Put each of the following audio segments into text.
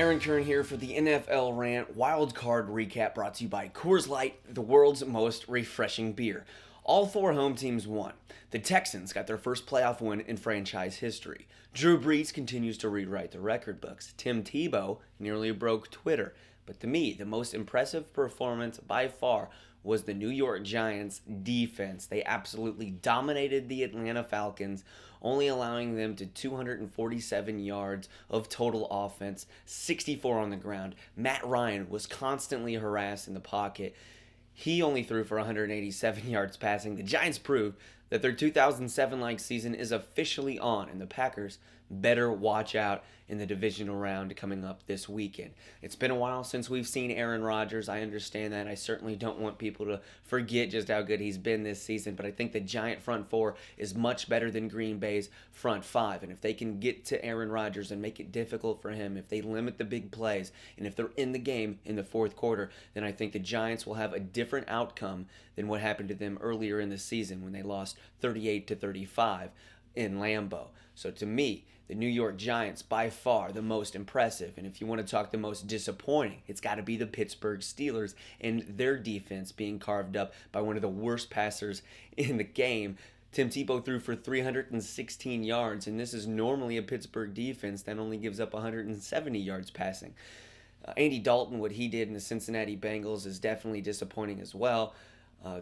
Aaron Kern here for the NFL Rant Wild Card Recap brought to you by Coors Light, the world's most refreshing beer. All four home teams won. The Texans got their first playoff win in franchise history. Drew Brees continues to rewrite the record books. Tim Tebow nearly broke Twitter. But to me, the most impressive performance by far was the New York Giants defense. They absolutely dominated the Atlanta Falcons, only allowing them to 247 yards of total offense, 64 on the ground. Matt Ryan was constantly harassed in the pocket. He only threw for 187 yards passing. The Giants proved that their 2007-like season is officially on, and the Packers better watch out in the divisional round coming up this weekend. It's been a while since we've seen Aaron Rodgers. I understand that. I certainly don't want people to forget just how good he's been this season, but I think the Giant front four is much better than Green Bay's front five, and if they can get to Aaron Rodgers and make it difficult for him, if they limit the big plays, and if they're in the game in the fourth quarter, then I think the Giants will have a different outcome than what happened to them earlier in the season when they lost 38-35 in Lambeau. So to me, the New York Giants by far the most impressive, and if you want to talk the most disappointing, it's got to be the Pittsburgh Steelers and their defense being carved up by one of the worst passers in the game. Tim Tebow threw for 316 yards, and this is normally a Pittsburgh defense that only gives up 170 yards passing. Andy Dalton, what he did in the Cincinnati Bengals is definitely disappointing as well.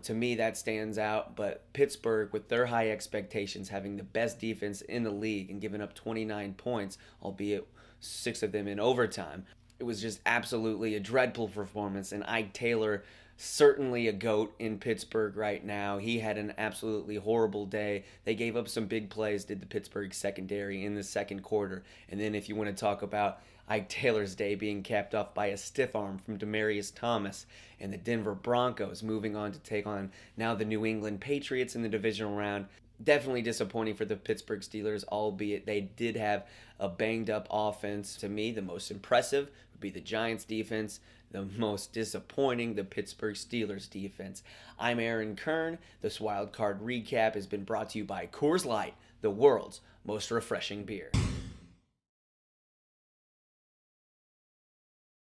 To me, that stands out, but Pittsburgh, with their high expectations, having the best defense in the league and giving up 29 points, albeit 6 of them in overtime, it was just absolutely a dreadful performance, and Ike Taylor, certainly a GOAT in Pittsburgh right now. He had an absolutely horrible day. They gave up some big plays, did the Pittsburgh secondary in the second quarter, and then if you want to talk about Ike Taylor's day being capped off by a stiff arm from Demaryius Thomas, and the Denver Broncos moving on to take on now the New England Patriots in the divisional round. Definitely disappointing for the Pittsburgh Steelers, albeit they did have a banged up offense. To me, the most impressive would be the Giants defense. The most disappointing, the Pittsburgh Steelers defense. I'm Aaron Kern. This Wild Card Recap has been brought to you by Coors Light, the world's most refreshing beer.